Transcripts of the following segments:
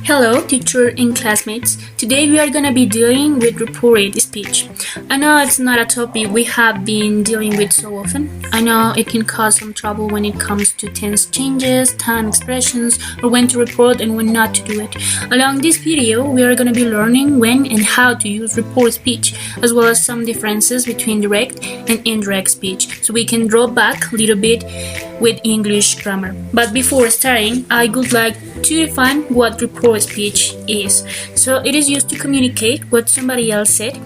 Hello, teacher and classmates. Today we are going to be dealing with reported speech. I know it's not a topic we have been dealing with so often. I know it can cause some trouble when it comes to tense changes, time expressions, or when to report and when not to do it. Along this video, we are going to be learning when and how to use reported speech, as well as some differences between direct and indirect speech, so we can draw back a little bit with English grammar. But before starting, I would like to define what reported speech is. So it is used to communicate what somebody else said,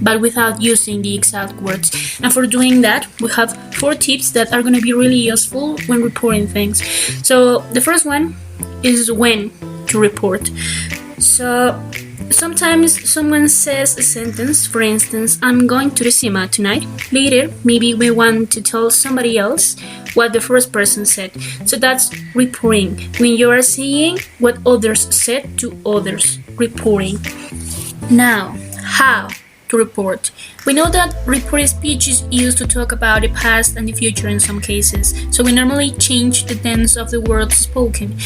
but without using the exact words. And for doing that, we have 4 tips that are going to be really useful when reporting things. So the first one is when to report. So sometimes someone says a sentence, for instance, I'm going to the cinema tonight. Later, maybe we want to tell somebody else what the first person said. So that's reporting. When you are saying what others said to others, reporting. Now, how to report? We know that reported speech is used to talk about the past and the future in some cases. So we normally change the tense of the words spoken.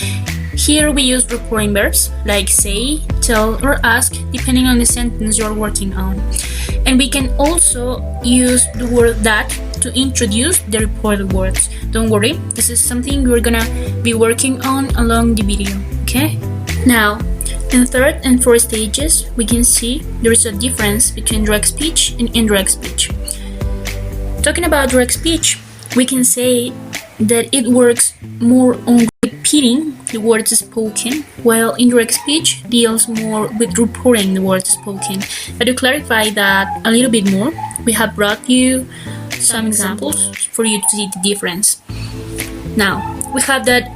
Here we use reporting verbs like say, tell, or ask, depending on the sentence you're working on. And we can also use the word that to introduce the reported words. Don't worry, this is something we're gonna be working on along the video, okay? Now, in third and fourth stages, we can see there is a difference between direct speech and indirect speech. Talking about direct speech, we can say that it works more on repeating the words spoken, while indirect speech deals more with reporting the words spoken. But to clarify that a little bit more, we have brought you some examples for you to see the difference. Now, we have that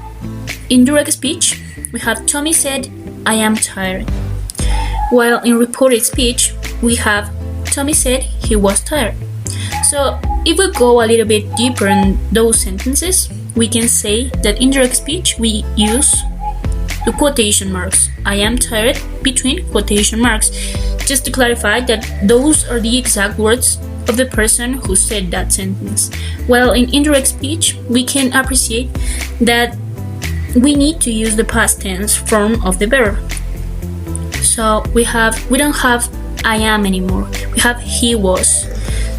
in direct speech, we have Tommy said, I am tired. While in reported speech, we have Tommy said he was tired. So if we go a little bit deeper in those sentences, we can say that in direct speech we use the quotation marks. I am tired between quotation marks, just to clarify that those are the exact words of the person who said that sentence. While in indirect speech, we can appreciate that we need to use the past tense form of the verb. So we don't have I am anymore. We have he was.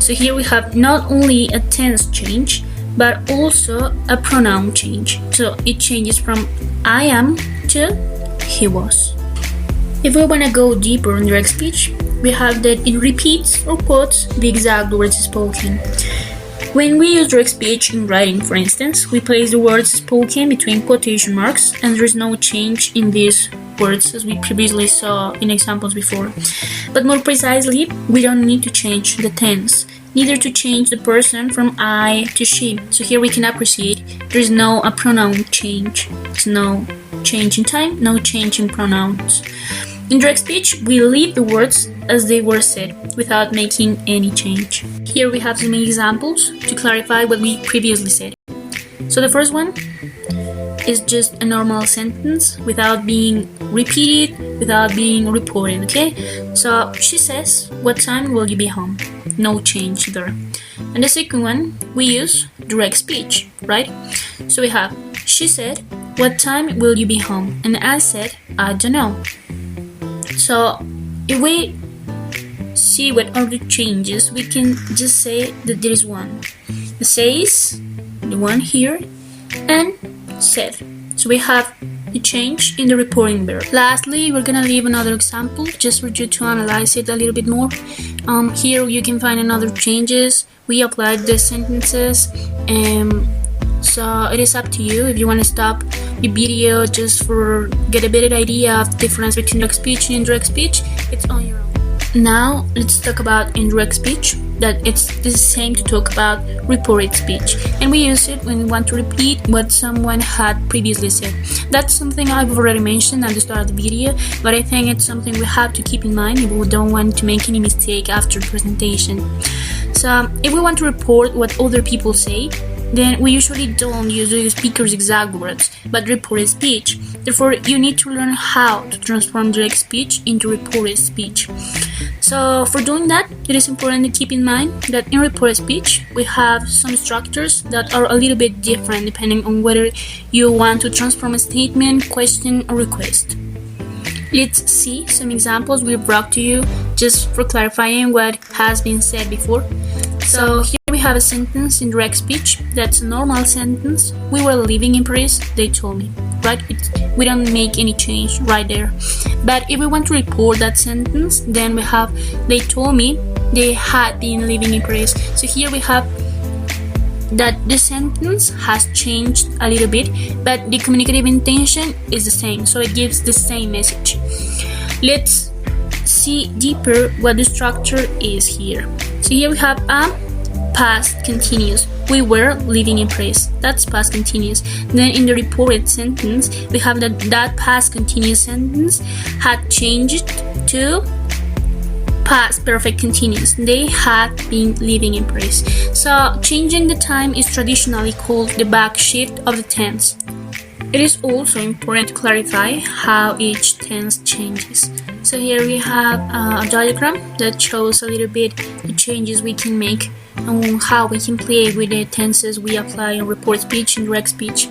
So here we have not only a tense change, but also a pronoun change. So it changes from I am to he was. If we want to go deeper in direct speech, we have that it repeats or quotes the exact words spoken. When we use direct speech in writing, for instance, we place the words spoken between quotation marks, and there is no change in these words as we previously saw in examples before. But more precisely, we don't need to change the tense, neither to change the person from I to she. So here we can appreciate there is no a pronoun change. There's no change in time, no change in pronouns. In direct speech, we leave the words as they were said without making any change. Here we have some examples to clarify what we previously said. So the first one is just a normal sentence without being repeated, without being reported, okay? So she says, what time will you be home? No change there. And the second one, we use direct speech, right? So we have, she said, what time will you be home? And I said, I don't know. So if we see what are the changes, we can just say that there is one. The says, the one here, and said. So we have the change in the reporting verb. Lastly, we're gonna leave another example just for you to analyze it a little bit more. Here you can find another changes. We applied the sentences, so it is up to you if you want to stop the video just for get a better idea of the difference between direct speech and indirect speech. It's on your own. Now let's talk about indirect speech, that it's the same to talk about reported speech, and we use it when we want to repeat what someone had previously said. That's something I've already mentioned at the start of the video, but I think it's something we have to keep in mind if we don't want to make any mistake after the presentation. So if we want to report what other people say, then we usually don't use the speaker's exact words, but reported speech. Therefore, you need to learn how to transform direct speech into reported speech. So for doing that, it is important to keep in mind that in reported speech, we have some structures that are a little bit different depending on whether you want to transform a statement, question, or request. Let's see some examples we brought to you just for clarifying what has been said before. So here we have a sentence in direct speech. That's a normal sentence. We were living in Paris, they told me, right? We don't make any change right there. But if we want to report that sentence, then we have they told me they had been living in Paris. So here we have that the sentence has changed a little bit, but the communicative intention is the same, so it gives the same message. Let's see deeper what the structure is here. So here we have a past continuous. We were living in Paris. That's past continuous. Then in the reported sentence, we have that past continuous sentence had changed to past perfect continuous. They had been living in Paris. So changing the time is traditionally called the back shift of the tense. It is also important to clarify how each tense changes. So here we have a diagram that shows a little bit the changes we can make and how we can play with the tenses we apply in report speech and direct speech.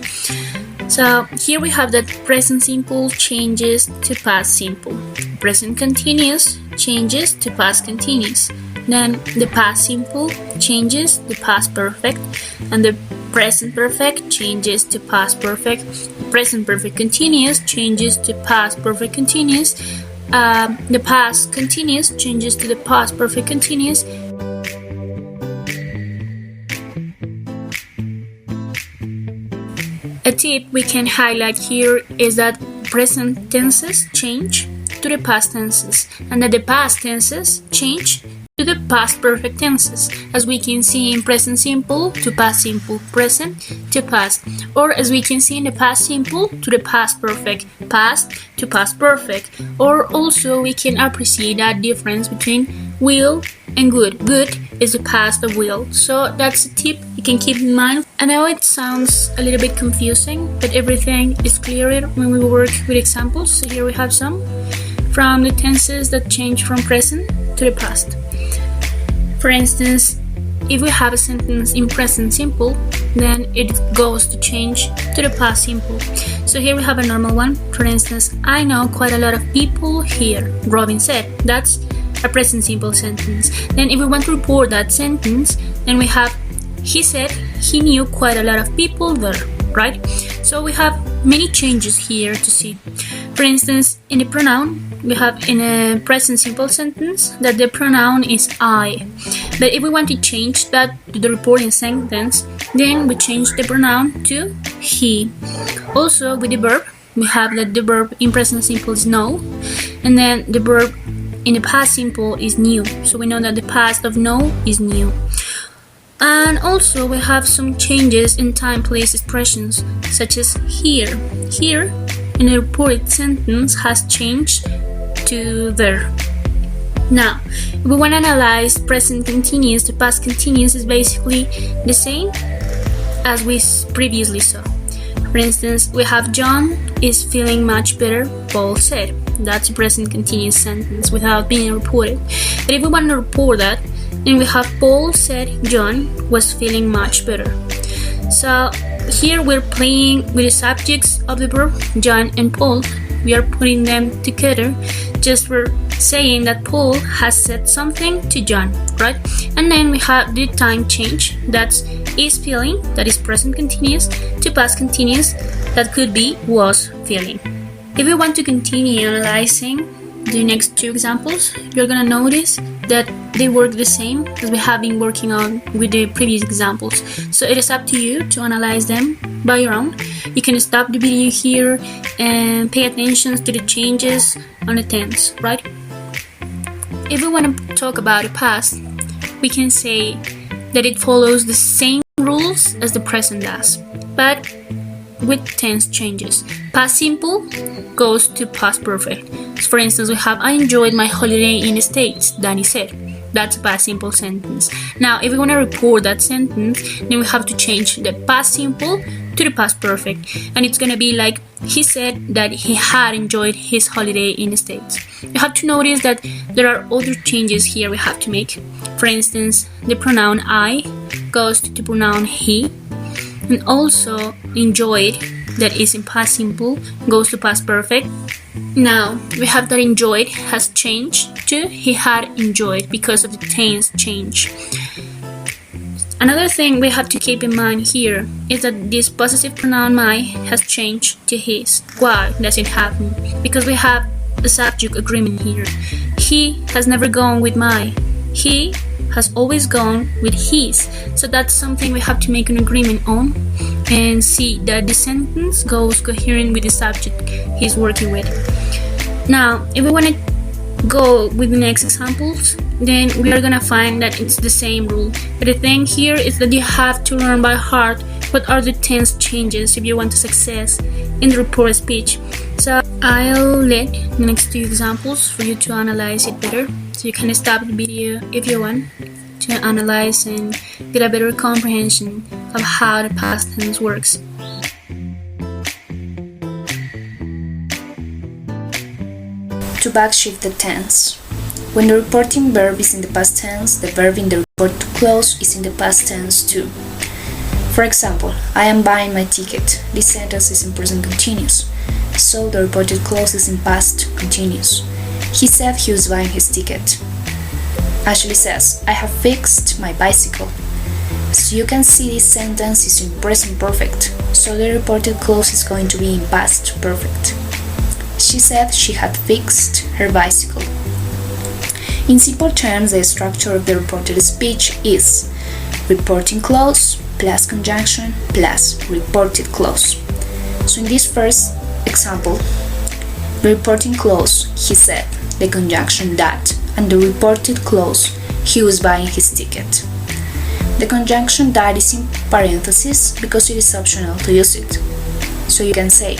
So here we have that present simple changes to past simple. Present continuous changes to past continuous. Then the past simple changes to past perfect, and the present perfect changes to past perfect. Present perfect continuous changes to past perfect continuous. The past continuous changes to the past perfect continuous. A tip we can highlight here is that present tenses change to the past tenses, and that the past tenses change to the past perfect tenses, as we can see in present simple to past simple, present to past, or as we can see in the past simple to the past perfect, past to past perfect, or also we can appreciate that difference between will and good. Good is the past of will, so that's a tip you can keep in mind. I know it sounds a little bit confusing, but everything is clearer when we work with examples. So here we have some from the tenses that change from present to the past. For instance, if we have a sentence in present simple, then it goes to change to the past simple. So here we have a normal one. For instance, I know quite a lot of people here, Robin said. That's a present simple sentence. Then if we want to report that sentence, then we have he said he knew quite a lot of people there, right? So we have many changes here to see. For instance, in the pronoun, we have in a present simple sentence that the pronoun is I. But if we want to change that to the reporting sentence, then we change the pronoun to he. Also with the verb, we have that the verb in present simple is know, and then the verb in the past simple is knew. So we know that the past of know is knew. And also we have some changes in time place expressions, such as here. Here in the reported sentence has changed to there. Now, if we want to analyze present continuous, the past continuous is basically the same as we previously saw. For instance, we have John is feeling much better, Paul said. That's a present continuous sentence without being reported. But if we want to report that, then we have Paul said John was feeling much better. So here we're playing with the subjects of the verb John and Paul. We are putting them together just for saying that Paul has said something to John, right? And then we have the time change, that's is feeling, that is present continuous, to past continuous, that could be was feeling. If we want to continue analyzing the next two examples, you're gonna notice that they work the same as we have been working on with the previous examples. So it is up to you to analyze them by your own. You can stop the video here and pay attention to the changes on the tense, right? If we want to talk about the past, we can say that it follows the same rules as the present does, but with tense changes. Past simple goes to past perfect. So for instance, we have I enjoyed my holiday in the States, Danny said. That's a past simple sentence. Now, if we want to report that sentence, then we have to change the past simple to the past perfect. And it's going to be like, he said that he had enjoyed his holiday in the States. You have to notice that there are other changes here we have to make. For instance, the pronoun I goes to the pronoun he. And also enjoyed, that is in past simple, goes to past perfect. Now, we have that enjoyed has changed to he had enjoyed because of the tense change. Another thing we have to keep in mind here is that this possessive pronoun my has changed to his. Why does it happen? Because we have a subject agreement here. He has never gone with my. He has always gone with his. So that's something we have to make an agreement on and see that the sentence goes coherent with the subject he's working with. Now, if we want to go with the next examples, then we are gonna find that it's the same rule. But the thing here is that you have to learn by heart what are the tense changes if you want to success in the reported speech. So I'll let the next two examples for you to analyze it better. So you can stop the video if you want to analyze and get a better comprehension of how the past tense works. To backshift the tense. When the reporting verb is in the past tense, the verb in the report clause is in the past tense too. For example, I am buying my ticket. This sentence is in present continuous, so the reported clause is in past continuous. He said he was buying his ticket. Ashley says, I have fixed my bicycle. So you can see this sentence is in present perfect, so the reported clause is going to be in past perfect. She said she had fixed her bicycle. In simple terms, the structure of the reported speech is reporting clause plus conjunction plus reported clause. So in this first example, the reporting clause, he said, the conjunction that, and the reported clause, he was buying his ticket. The conjunction that is in parentheses because it is optional to use it. So you can say,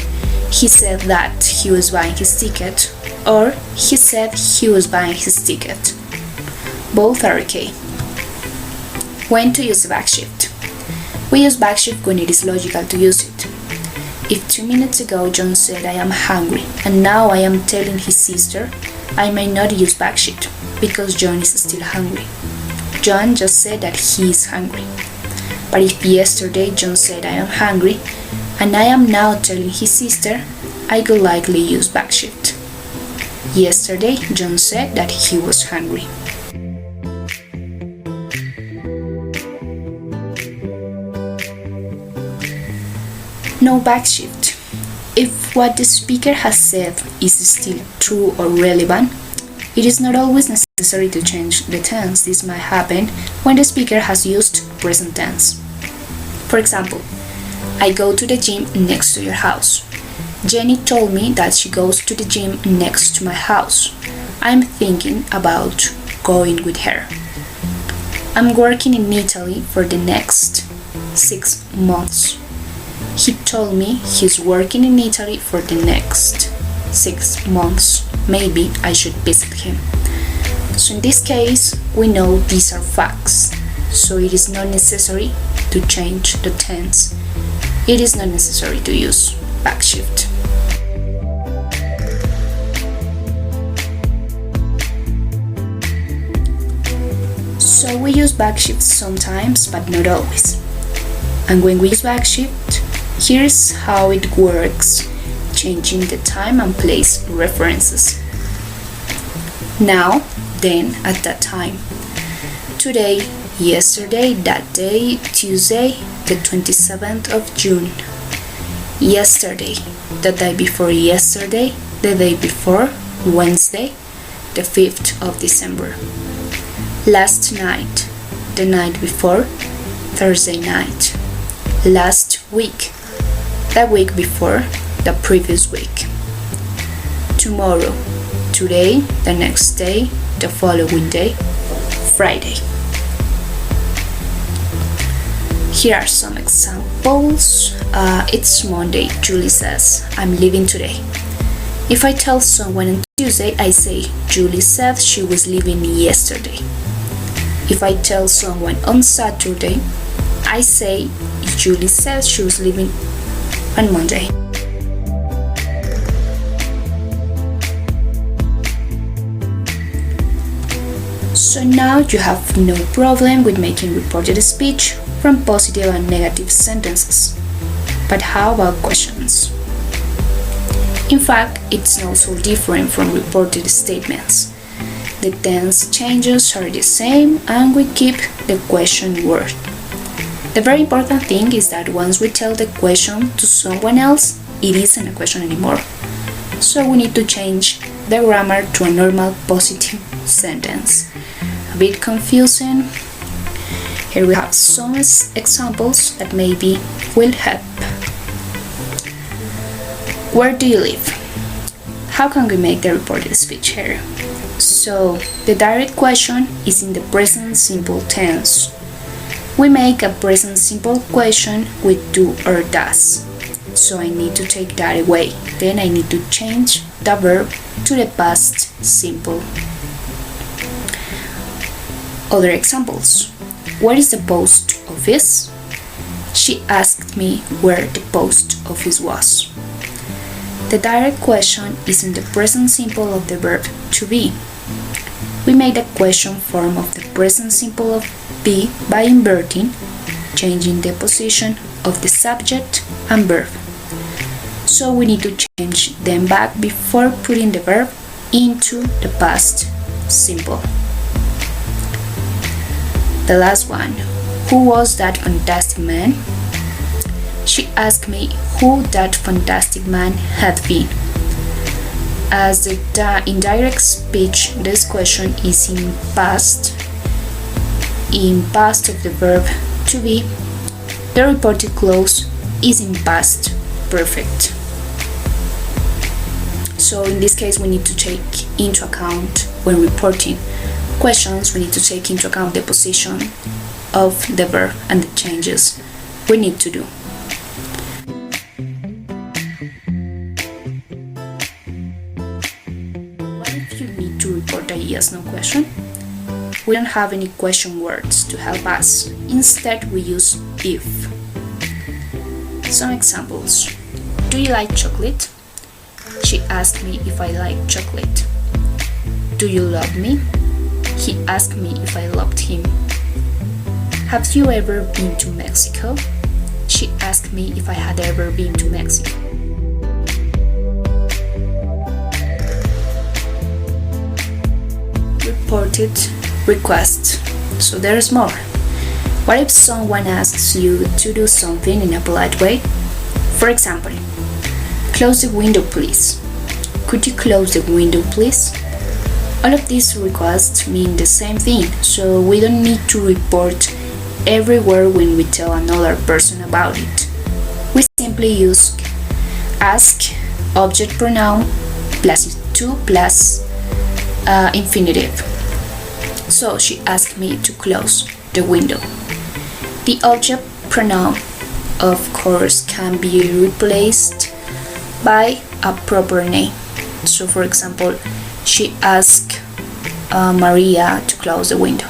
he said that he was buying his ticket, or he said he was buying his ticket. Both are okay. When to use the backshift? We use backshift when it is logical to use it. If 2 minutes ago John said I am hungry and now I am telling his sister, I may not use backshift because John is still hungry. John just said that he is hungry. But if yesterday John said I am hungry and I am now telling his sister, I could likely use backshift. Yesterday John said that he was hungry. No backshift. If what the speaker has said is still true or relevant, it is not always necessary to change the tense. This might happen when the speaker has used present tense. For example, I go to the gym next to your house. Jenny told me that she goes to the gym next to my house. I'm thinking about going with her. I'm working in Italy for the next 6 months. He told me he's working in Italy for the next 6 months. Maybe I should visit him. So in this case, we know these are facts. So it is not necessary to change the tense. It is not necessary to use backshift. So we use backshift sometimes, but not always. And when we use backshift, here's how it works, changing the time and place references. Now, then, at that time. Today, yesterday, that day, Tuesday, the 27th of June. Yesterday, the day before yesterday, the day before, Wednesday, the 5th of December. Last night, the night before, Thursday night. Last week, the week before, the previous week. Tomorrow, today, the next day, the following day, Friday. Here are some examples. It's Monday. Julie says, I'm leaving today. If I tell someone on Tuesday, I say, Julie said she was leaving yesterday. If I tell someone on Saturday, I say, Julie said she was leaving on Monday. So now you have no problem with making reported speech from positive and negative sentences. But how about questions? In fact, it's not so different from reported statements. The tense changes are the same and we keep the question word. The very important thing is that once we tell the question to someone else, it isn't a question anymore. So we need to change the grammar to a normal positive sentence. A bit confusing. Here we have some examples that maybe will help. Where do you live? How can we make the reported speech here? So, the direct question is in the present simple tense. We make a present simple question with do or does. So I need to take that away. Then I need to change the verb to the past simple. Other examples. Where is the post office? She asked me where the post office was. The direct question is in the present simple of the verb to be. We made the question form of the present simple of be by inverting, changing the position of the subject and verb. So we need to change them back before putting the verb into the past simple. The last one. Who was that fantastic man? She asked me who that fantastic man had been. As the indirect speech, this question is in past of the verb to be. The reported clause is in past perfect. So in this case, we need to take into account when reporting questions, we need to take into account the position of the verb and the changes we need to do. What if you need to report a yes/no question? We don't have any question words to help us. Instead, we use if. Some examples. Do you like chocolate? She asked me if I like chocolate. Do you love me? He asked me if I loved him. Have you ever been to Mexico? She asked me if I had ever been to Mexico. Reported request. So there's more. What if someone asks you to do something in a polite way? For example, close the window please. Could you close the window please? All of these requests mean the same thing, so we don't need to report everywhere when we tell another person about it. We simply use ask, object pronoun, plus to plus infinitive. So she asked me to close the window. The object pronoun, of course, can be replaced by a proper name. So for example, she asked Maria to close the window.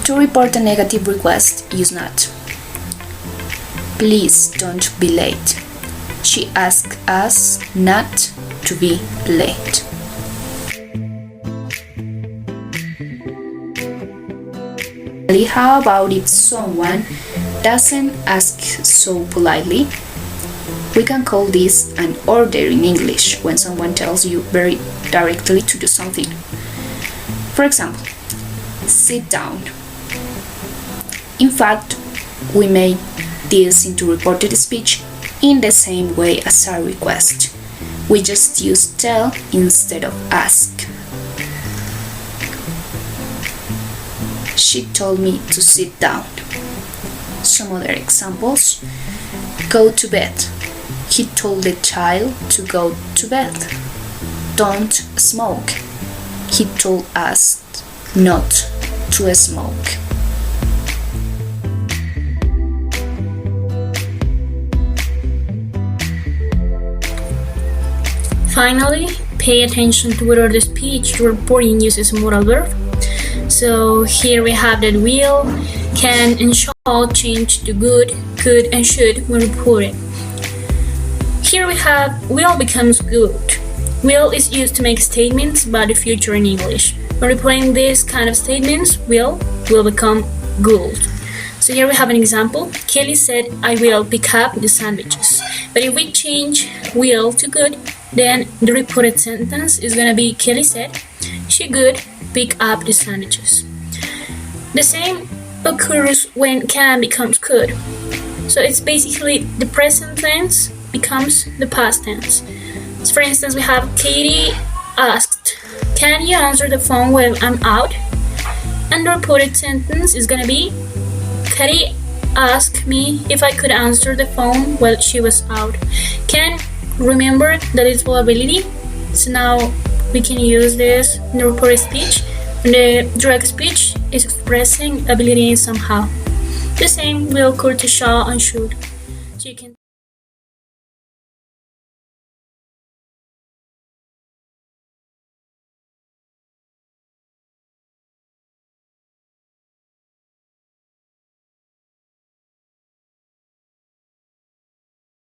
To report a negative request, use not. Please don't be late. She asked us not to be late. How about if someone doesn't ask so politely? We can call this an order in English when someone tells you very directly to do something. For example, sit down. In fact, we made this into reported speech in the same way as a request. We just use tell instead of ask. She told me to sit down. Some other examples. Go to bed. He told the child to go to bed. Don't smoke. He told us not to smoke. Finally, pay attention to whether the speech you're reporting uses a modal verb. So here we have that will, can, and shall change to good, could, and should when reported. Here we have will becomes good. Will is used to make statements about the future in English. When reporting these kind of statements, will become good. So here we have an example. Kelly said, I will pick up the sandwiches. But if we change will to could, then the reported sentence is gonna be Kelly said she could pick up the sandwiches. The same occurs when can becomes could. So it's basically the present tense becomes the past tense. So for instance, we have Katie asked, can you answer the phone while I'm out? And the reported sentence is gonna be Katie asked me if I could answer the phone while she was out. Can remember that it's probability. So now we can use this in the reported speech. And the direct speech is expressing ability somehow. The same will occur to shall and should. So you can